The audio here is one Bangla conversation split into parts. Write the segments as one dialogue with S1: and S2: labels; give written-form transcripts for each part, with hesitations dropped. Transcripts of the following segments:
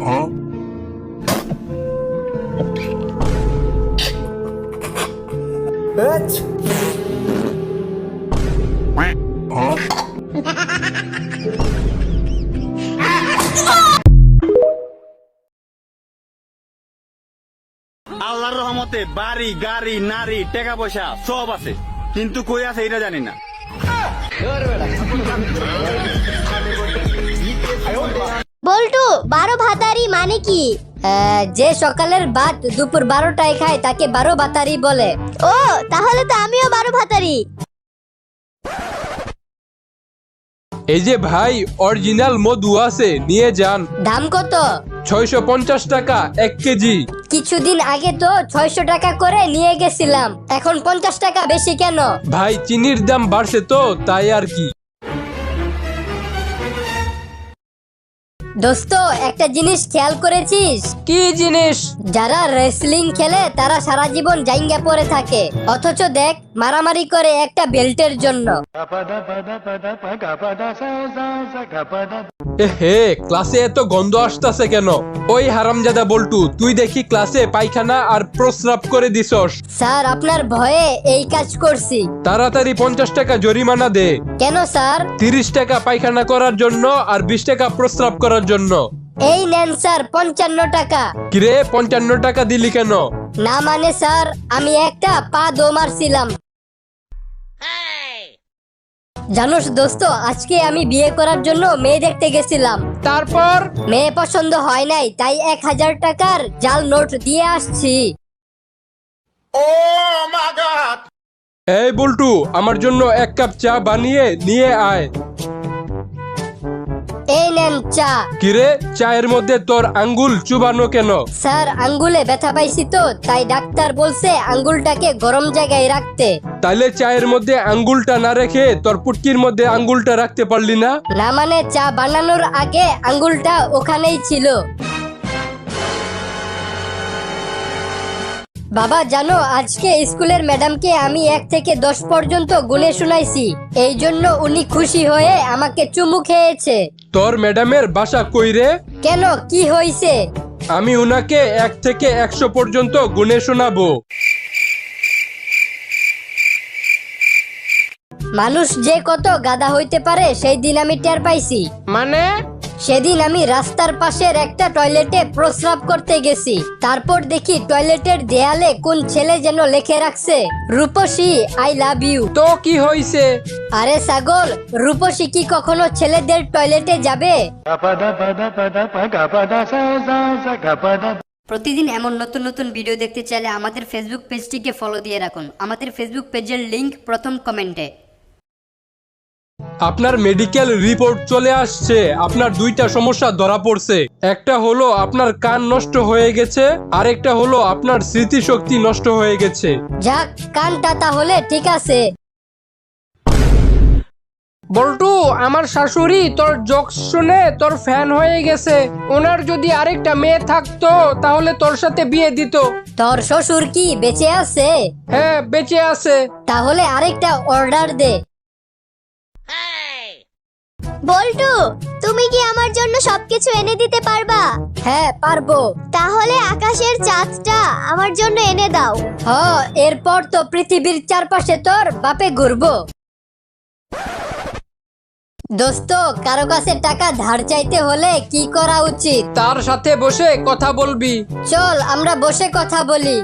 S1: আল্লাহর রহমতে বাড়ি গাড়ি নারী টাকা পয়সা সব আছে, কিন্তু কই আছে এটা জানি না।
S2: বল্টু, 12 ভাতারি মানে কি? যে সকালের ভাত দুপুর 12টায় খায় তাকে 12 ভাতারি বলে। ও, তাহলে তো আমিও 12 ভাতারি।
S3: এই যে ভাই, অরিজিনাল মধু আছে, নিয়ে যান।
S2: দাম কত?
S3: 650 টাকা 1 কেজি।
S2: কিছুদিন আগে তো 600 টাকা করে নিয়ে গেছিলাম, এখন 50 টাকা বেশি কেন?
S3: ভাই চিনির দাম বাড়ছে তো, তাই আর কি।
S2: দোস্ত, একটা জিনিস খেয়াল করেছিস?
S3: কি জিনিস?
S2: যারা রেসলিং খেলে তারা সারা জীবন জাইঙ্গা পড়ে থাকে, অথচ দেখ মারামারি করে একটা বেল্টের জন্য।
S3: হে, ক্লাসে এত গন্ধ আসতেছে কেন? ওই হারামজাদা বল্টু, তুই দেখি ক্লাসে পায়খানা আর প্রস্রাব করে দিছস।
S2: স্যার, আপনার ভয়ে এই কাজ করছি।
S3: তাড়াতাড়ি 50 টাকা জরিমানা দে।
S2: কেন স্যার?
S3: 30 টাকা পায়খানা করার জন্য আর 20 টাকা প্রস্রাব করার জন্য।
S2: এই নেন স্যার 55 টাকা।
S3: কিরে, 55 টাকা দিলি কেন?
S2: না মানে স্যার, আমি একটা পা দো মারছিলাম। জানোস দোস্ত, আজকে আমি বিয়ে করার জন্য মেয়ে দেখতে গেছিলাম।
S3: তারপর?
S2: মেয়ে পছন্দ হয় নাই, তাই 1000 টাকার জাল নোট দিয়ে আসছি।
S3: এই বল্টু, আমার জন্য 1 কাপ চা বানিয়ে নিয়ে আয়।
S2: এই নেন চা।
S3: কিরে, চায়ের মধ্যে তোর আঙ্গুল চুবানো কেন?
S2: স্যার, আঙ্গুলে ব্যথা পাইছি তো, তাই ডাক্তার বলছে আঙ্গুলটাকে গরম জায়গায় রাখতে।
S3: তাইলে চায়ের মধ্যে আঙ্গুলটা না রেখে তোর পুটকির মধ্যে আঙ্গুলটা রাখতে পারলি না?
S2: না মানে চা বানানোর আগে আঙ্গুলটা ওখানেই ছিল। বাবা জানো, আজকে স্কুলের ম্যাডামকে আমি 1 থেকে 10 পর্যন্ত গুনে শুনাইছি, এই জন্য উনি খুশি হয়ে আমাকে চুমু খেয়েছে।
S3: তোর ম্যাডামের বাসা কই রে?
S2: কেন, কি হইছে?
S3: আমি উনাকে 1 থেকে 100 পর্যন্ত গুনে শোনাবো।
S2: মানুষ যে কত গাধা হইতে পারে সেই দিন আমি টের পাইছি।
S3: মানে?
S2: সেদিন আমি রাস্তার পাশের একটা টয়লেটে প্রস্রাব করতে গেছি, তারপর দেখি টয়লেটের দেয়ালে কোন ছেলে যেন লিখে রাখছে, রূপসী আই লাভ ইউ।
S3: তো কি হইছে?
S2: আরে ছাগল, রূপসী কি কখনো ছেলেদের টয়লেটে যাবে? প্রতিদিন এমন নতুন নতুন ভিডিও দেখতে চাইলে আমাদের ফেসবুক পেজটিকে ফলো দিয়ে রাখুন। আমাদের ফেসবুক পেজের লিংক প্রথম কমেন্টে।
S3: আপনার মেডিকেল রিপোর্ট চলে আসছে। আপনার 2টা সমস্যা ধরা পড়ছে। একটা হলো আপনার কান নষ্ট হয়ে গেছে, আরেকটা হলো আপনার স্মৃতিশক্তি নষ্ট হয়ে গেছে।
S2: যাক, কানটা তাহলে ঠিক আছে।
S4: বল্টু, আমার শাশুড়ি তোর জোকস শুনে তোর ফ্যান হয়ে গেছে। ওনার যদি আরেকটা মেয়ে থাকতো তাহলে তোর সাথে বিয়ে দিত।
S2: তোর শ্বশুর কি বেঁচে আছে?
S4: হ্যাঁ, বেঁচে আছে।
S2: তাহলে আরেকটা অর্ডার দে।
S5: বল্টু, তুমি কি আমার জন্য সবকিছু এনে দিতে পারবা?
S2: হ্যাঁ, পারবো।
S5: তাহলে আকাশের চাঁদটা আমার জন্য এনে দাও।
S2: এরপর তো পৃথিবীর চারপাশে তোর বাপে ঘুরবো। দোস্ত, কারো কাছে টাকা ধার চাইতে হলে কি করা উচিত?
S4: তার সাথে বসে কথা বলবি।
S2: চল আমরা বসে কথা বলি।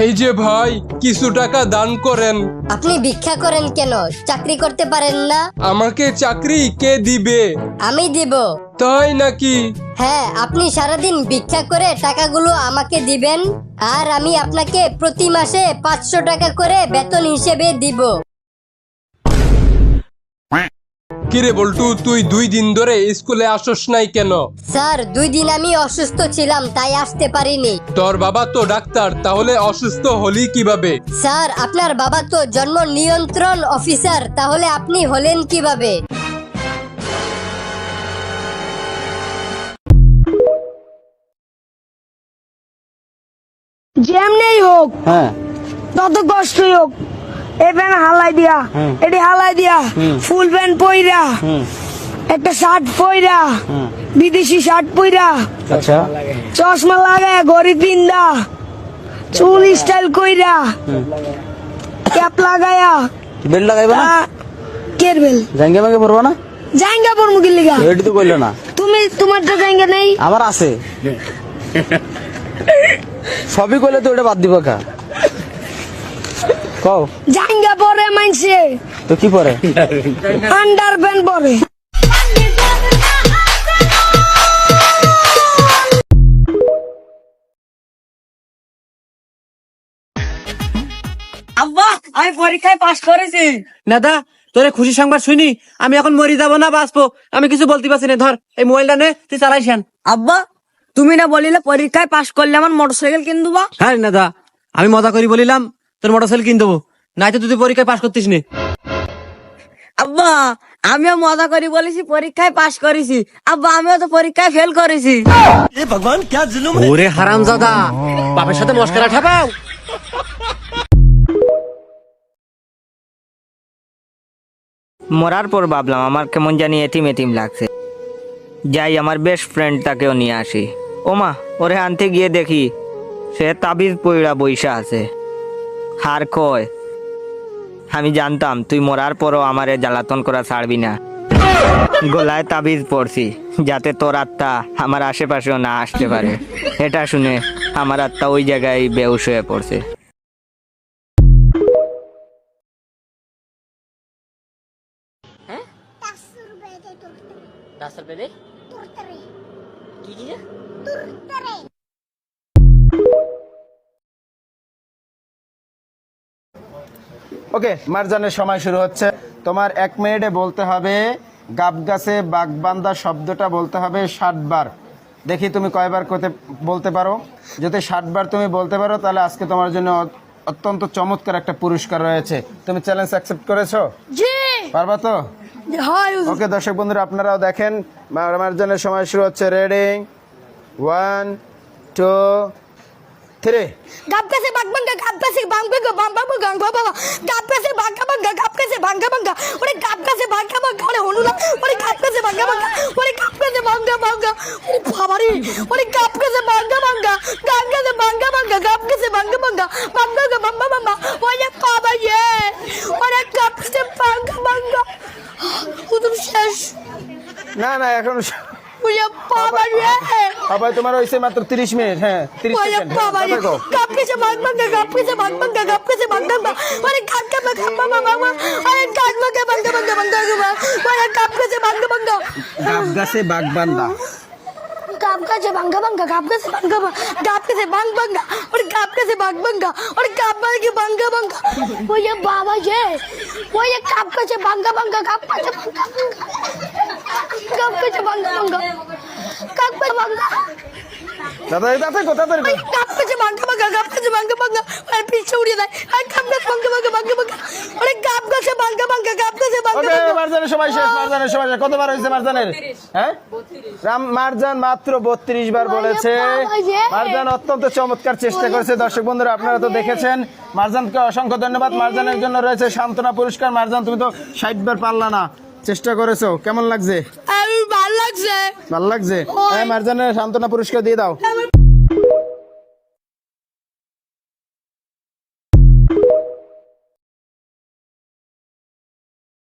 S3: এই যে ভাই, কিছু টাকা দান করেন।
S2: আপনি ভিক্ষা করেন কেন? চাকরি করতে পারেন না?
S3: আমাকে চাকরি কে দিবে?
S2: আমি দিব।
S3: তাই নাকি?
S2: হ্যাঁ, আপনি সারাদিন ভিক্ষা করে টাকাগুলো আমাকে দিবেন, আর আমি আপনাকে প্রতি মাসে 500 টাকা করে বেতন হিসেবে দিব।
S3: কিরে বল্টু, তুই 2 দিন ধরে স্কুলে আসস নাই কেন?
S2: স্যার, 2 দিন আমি অসুস্থ ছিলাম, তাই আসতে পারিনি।
S3: তোর বাবা তো ডাক্তার, তাহলে অসুস্থ হলি কিভাবে?
S2: স্যার, আপনার বাবা তো জন্ম নিয়ন্ত্রণ অফিসার, তাহলে আপনি হলেন কিভাবে?
S6: যেমনি হোক, তত কষ্টই হোক, এ প্যান্ট হালাই দিয়া, এটি হালাই দিয়া, ফুল প্যান্ট পইরা একটা শার্ট পইরা বিদেশি শার্ট পইরা
S7: আচ্ছা
S6: চশমা লাগায় ঘড়ি পিন্দা চুল স্টাইল কইরা ক্যাপ লাগায়া
S7: বেল লাগাইবে না
S6: কেরবেল
S7: জাঙ্গে মাঙ্গে পড়বা না
S6: জাঙ্গা পর মুগির লিগা
S7: রেডি তো কইলো না
S6: তুমি তোমার তো জাঙ্গা নেই
S7: আমার আছে সবই কইলে তো ওটা বাদ দিব কা কও
S6: জাঙ্গা পরে মানছে
S7: তো কি পরে
S6: আন্ডার প্যান্ট পরে
S8: আব্বা আমি পরীক্ষায় পাশ করেছি।
S9: দাদা তোরে খুশি সংবাদ শুনি আমি এখন মরি যাবো না বাঁচবো আমি কিছু বলতে পারছি না ধর এই মোবাইলটা নে তুই চালাইছেন
S8: আব্বা তুমি না বলিলে পরীক্ষায় পাশ করলে আমার মোটরসাইকেল কিনে দেবা।
S9: হ্যাঁ দাদা আমি মজা করি বলিলাম তোর মোটরসাইকেল কিনে দেবো নাই তো তুই পরীক্ষায় পাশ করতিস নি
S8: আব্বা আমিও মজা করি বলেছি পরীক্ষায় পাশ করেছি। আব্বা আমিও তো পরীক্ষায় ফেল করেছি।
S9: ওরে হারাম দাদা বাপের সাথে মস্করা ঠাপাও
S10: মরার পর ভাবলাম আমার কেমন জানি এতিম এতিম লাগছে, যাই আমার বেস্ট ফ্রেন্ড তাকেও নিয়ে আসি। ওমা ওরে আনতে গিয়ে দেখি সে তাবিজ পইড়া বইসা আছে। হার কয় আমি জানতাম তুই মরার পরও আমারে জ্বালাতন করা ছাড়বি না। গলায় তাবিজ পড়ছি যাতে তোর আত্মা আমার আশেপাশেও না আসতে পারে। এটা শুনে আমার আত্মা ওই জায়গায় বেহুশ হয়ে পড়ছে।
S11: ওকে মারজানের সময় শুরু হচ্ছে। তোমার 1 মিনিটে বলতে হবে গাব গাছে বাগবান্দা শব্দটা বলতে হবে 60 বার। দেখি তুমি কয়বার বলতে পারো। যদি 60 বার তুমি বলতে পারো তাহলে আজকে তোমার জন্য অত্যন্ত চমৎকার একটা পুরস্কার রয়েছে। তুমি চ্যালেঞ্জ অ্যাকসেপ্ট করেছো?
S6: জি
S11: পারবা তো?
S6: হয়
S11: ওকে দর্শক বন্ধুরা আপনারাও দেখেন মারজানের সময় শুরু হচ্ছে। রেডি 1 2 3।
S6: গাব কাছে বাগবাঙ্গা গাব কাছে বাংবাঙ্গা বাংবাঙ্গা গাংবাবা গাব কাছে বাগবাঙ্গা গাব কাছে বাংবাঙ্গা ওরে গাব কাছে বাগবাঙ্গা ওরে হনুলা ওরে গাব কাছে বাগবাঙ্গা ওরে গাব কাছে বাংবাঙ্গা ওরে বাবারে ওরে গাব কাছে বাগবাঙ্গা গাব কাছে বাংবাঙ্গা গাব কাছে বাংবাঙ্গা বাংবাঙ্গা বাংবাঙ্গা ওরে বাবা ইয়ে ওরে গাব কাছে বাংবাঙ্গা উদম শেষ
S11: না না এখন
S6: ওরে বাবা রে
S11: আবার তোমার হইছে মাত্র 30 মিনিট। হ্যাঁ 30
S6: ওরে
S11: সেকেন্ড।
S6: বাবা রে গাব কাছে বাগবাঙ্গা গাব কাছে বাগবাঙ্গা গাব কাছে বাগবাঙ্গা ওরে গাব কাছে বাগবাঙ্গা ওরে গাব কাছে বাগবাঙ্গা বাগবাঙ্গা ওরে গাব কাছে বাগবাঙ্গা
S11: গাব গাছে বাগবান্দা
S6: গাব কাছে বাগবাঙ্গা গাব কাছে বাগবাঙ্গা গাব কাছে বাগবাঙ্গা ওরে গাব কাছে বাগবাঙ্গা ওরে গাব কাছে বাগবাঙ্গা ওরে বাবা রে ওরে গাব কাছে বাগবাঙ্গা গাব কাছে বাগবাঙ্গা গাব কাছে বাগবাঙ্গা গাব কাছে বাগবাঙ্গা
S11: দাদা দাদা কোথা থেকে
S6: গাব কাছে বাগবাঙ্গা গাব কাছে বাগবাঙ্গা আর পিছে উড়ে যায় আর গাব কাছে বাগবাঙ্গা ওরে গাব কাছে বাগবাঙ্গা গাব কাছে
S11: ওকে
S6: বাগবাঙ্গা
S11: মারজানের সময় শেষ। মারজানের সময় শেষ। কতবার হইছে মারজানের? হ্যাঁ মারজান মাত্র 32 বার বলেছে। মারজান অত্যন্ত চমৎকার চেষ্টা করেছে। দর্শক বন্ধুরা আপনারা তো দেখেছেন। মারজানকে অসংখ্য ধন্যবাদ। মারজানের জন্য রয়েছে সান্ত্বনা পুরস্কার। মারজান তুমি তো 60 বার পারলা না, চেষ্টা করেছো। কেমন লাগছে?
S6: ভালো লাগছে
S11: ভালো লাগছে? হ্যাঁ মারজানের সান্ত্বনা পুরস্কার দিয়ে দাও।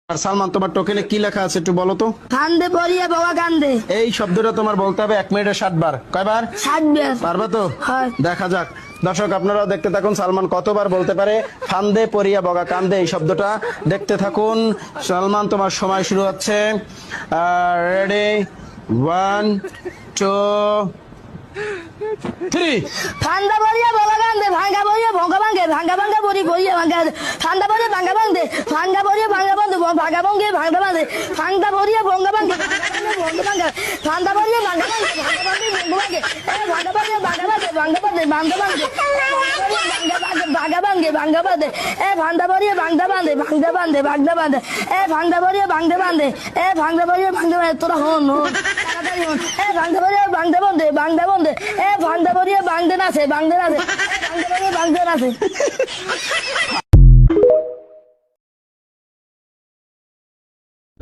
S11: আর সালমান তোমার টোকেনে কি লেখা আছে একটু বলো তো।
S6: কান্দে পড়িয়ে বাবা কান্দে
S11: এই শব্দটা তোমার বলতে হবে 1 মিনিটে 60 বার। কয়বার?
S6: 60 বার
S11: পারবা তো?
S6: হ্যাঁ।
S11: দেখা যাক। দর্শক আপনারাও দেখতে থাকুন সালমান কতবার বলতে পারে ফান্দে পরিয়া বগা কান্দে এই শব্দটা। দেখতে থাকুন। সালমান তোমার সময় শুরু হচ্ছে। রেডি 1 2 3।
S6: ঠান্ডা পড়িয়ে বাবা কান্দে ভাঙ্গা পড়িয়ে ভঙ্গা ভাঙ্গে ভাঙ্গা ভাঙ্গা পড়ি পড়িয়ে ভাঙ্গা ঠান্ডা পড়িয়ে ভাঙ্গা ভাঙ্গে ভাঙ্গা পড়িয়ে ভাঙ্গা ভাঙ্গে ভাঙ্গা ভাঙ্গে ভাঙ্গা ভাঙ্গে ঠান্ডা পড়িয়ে ভঙ্গা ভাঙ্গে ভঙ্গা ভাঙ্গে ঠান্ডা পড়িয়ে ভাঙ্গা ভাঙ্গে ভাঙ্গা ভাঙ্গে ভঙ্গা ভাঙ্গে ভাঙ্গা পড়িয়ে ভাঙ্গা ভাঙ্গে ভাঙ্গা ভাঙ্গে ভাঙ্গা ভাঙ্গে ভাঙ্গা ভাঙ্গে ভাঙ্গা ভাঙ্গে ভাঙ্গা পড়িয়ে ভাঙ্গা ভাঙ্গে ভাঙ্গা ভাঙ্গে ভাঙ্গা ভাঙ্গে ভাঙ্গা পড়িয়ে ভাঙ্গা ভাঙ্গে ভাঙ্গা পড়িয়ে ভাঙ্গা ভাঙ্গে তোরা হন তাড়াতাড়ি হন ভাঙ্গা পড়িয়ে ভাঙ্গা ভাঙ্গে ভাঙ্গা ভাঙ্গে ভাঙ্গা পড়িয়ে ভাঙ্গা নাচে ভাঙ্গা নাচে ভাঙ্গা পড়িয়ে ভাঙ্গা নাচে।